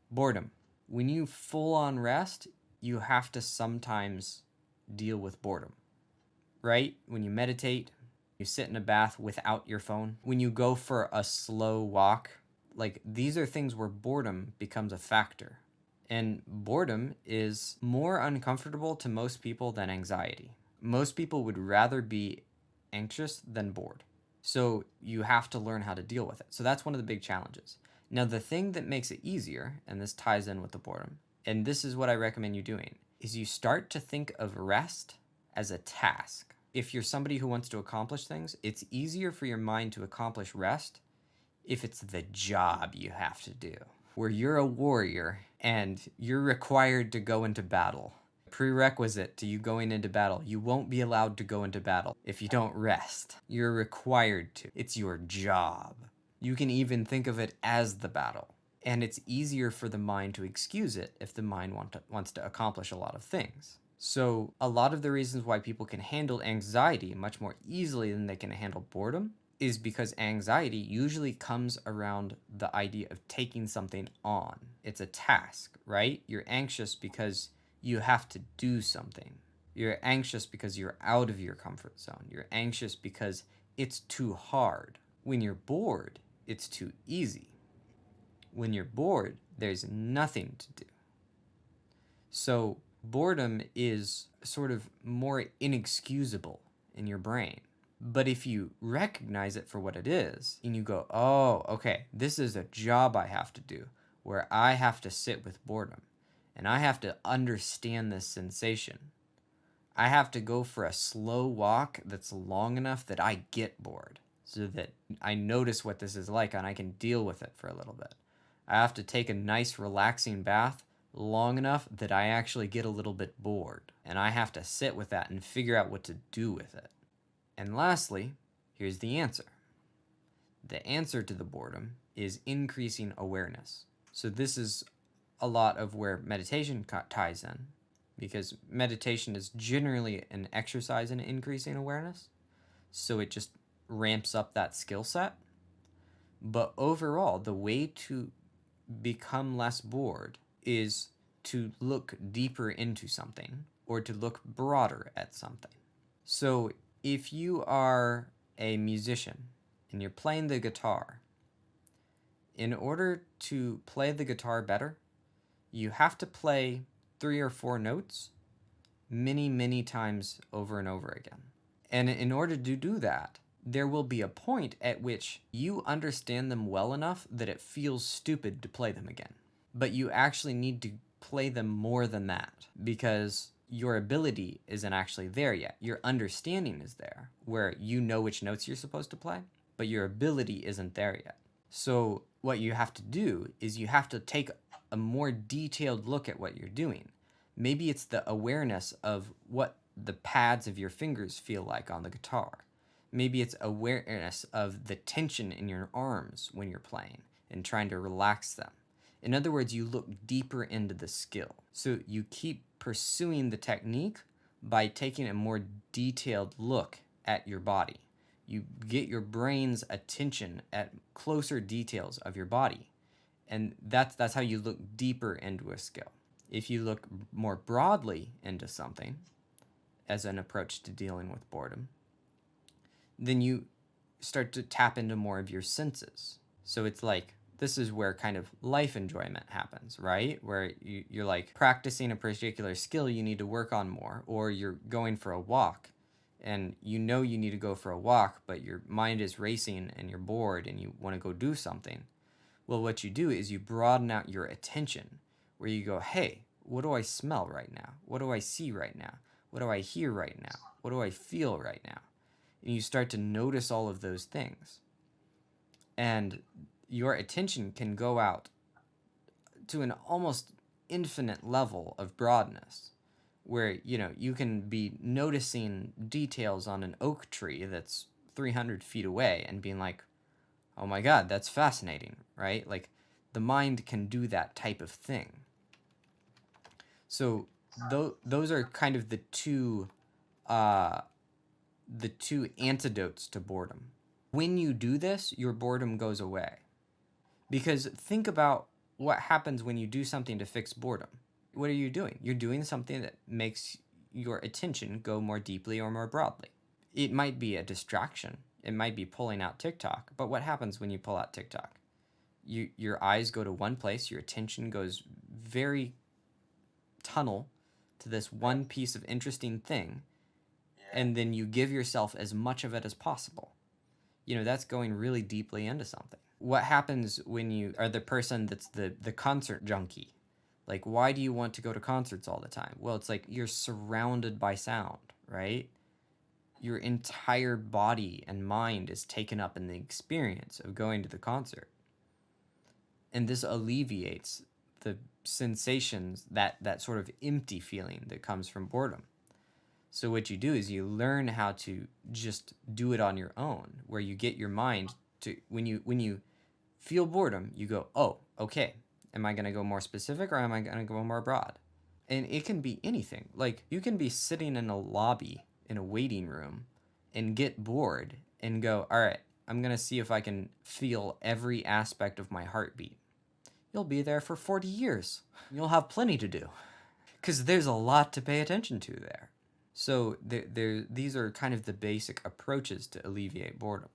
Boredom. When you full on rest, you have to sometimes deal with boredom, right? When you meditate, you sit in a bath without your phone, when you go for a slow walk, like these are things where boredom becomes a factor. And boredom is more uncomfortable to most people than anxiety. Most people would rather be anxious than bored. So you have to learn how to deal with it. So that's one of the big challenges. Now, the thing that makes it easier, and this ties in with the boredom, and this is what I recommend you doing, is you start to think of rest as a task. If you're somebody who wants to accomplish things, it's easier for your mind to accomplish rest if it's the job you have to do, where you're a warrior and you're required to go into battle. Prerequisite to you going into battle, you won't be allowed to go into battle if you don't rest. You're required to. It's your job. You can even think of it as the battle. And it's easier for the mind to excuse it if the mind wants to accomplish a lot of things. So a lot of the reasons why people can handle anxiety much more easily than they can handle boredom is because anxiety usually comes around the idea of taking something on. It's a task, right? You're anxious because you have to do something. You're anxious because you're out of your comfort zone. You're anxious because it's too hard. When you're bored, it's too easy. When you're bored, there's nothing to do. So boredom is sort of more inexcusable in your brain. But if you recognize it for what it is, and you go, oh, okay, this is a job I have to do, where I have to sit with boredom, and I have to understand this sensation. I have to go for a slow walk that's long enough that I get bored, so that I notice what this is like and I can deal with it for a little bit. I have to take a nice relaxing bath long enough that I actually get a little bit bored, and I have to sit with that and figure out what to do with it. And lastly, here's the answer. The answer to the boredom is increasing awareness. So this is a lot of where meditation ties in, because meditation is generally an exercise in increasing awareness. So it just ramps up that skill set. But overall, the way to become less bored is to look deeper into something or to look broader at something. So if you are a musician and you're playing the guitar, in order to play the guitar better, you have to play 3 or 4 notes many, many times over and over again. And in order to do that, there will be a point at which you understand them well enough that it feels stupid to play them again. But you actually need to play them more than that, because your ability isn't actually there yet. Your understanding is there, where you know which notes you're supposed to play, but your ability isn't there yet. So what you have to do is you have to take a more detailed look at what you're doing. Maybe it's the awareness of what the pads of your fingers feel like on the guitar. Maybe it's awareness of the tension in your arms when you're playing and trying to relax them. In other words, you look deeper into the skill. So you keep pursuing the technique by taking a more detailed look at your body. You get your brain's attention at closer details of your body. And that's how you look deeper into a skill. If you look more broadly into something as an approach to dealing with boredom, then you start to tap into more of your senses. So it's like, this is where kind of life enjoyment happens, right? Where you're like practicing a particular skill you need to work on more, or you're going for a walk and you know you need to go for a walk, but your mind is racing and you're bored and you want to go do something. Well, what you do is you broaden out your attention, where you go, hey, what do I smell right now? What do I see right now? What do I hear right now? What do I feel right now? And you start to notice all of those things. And your attention can go out to an almost infinite level of broadness, where, you can be noticing details on an oak tree that's 300 feet away and being like, oh my God, that's fascinating, right? Like, the mind can do that type of thing. So those are kind of the two antidotes to boredom. When you do this, your boredom goes away. Because think about what happens when you do something to fix boredom? What are you doing? You're doing something that makes your attention go more deeply or more broadly. It might be a distraction. It might be pulling out TikTok, but what happens when you pull out TikTok? Your eyes go to one place, your attention goes very tunnel to this one piece of interesting thing, and then you give yourself as much of it as possible. That's going really deeply into something. What happens when you are the person that's the concert junkie? Like, why do you want to go to concerts all the time? Well, it's like you're surrounded by sound, right? Your entire body and mind is taken up in the experience of going to the concert. And this alleviates the sensations, that sort of empty feeling that comes from boredom. So what you do is you learn how to just do it on your own, where you get your mind to, when you feel boredom, you go, oh, okay, am I going to go more specific or am I going to go more broad? And it can be anything. Like, you can be sitting in a lobby in a waiting room and get bored and go, all right, I'm going to see if I can feel every aspect of my heartbeat. You'll be there for 40 years. You'll have plenty to do because there's a lot to pay attention to there. So these are kind of the basic approaches to alleviate boredom.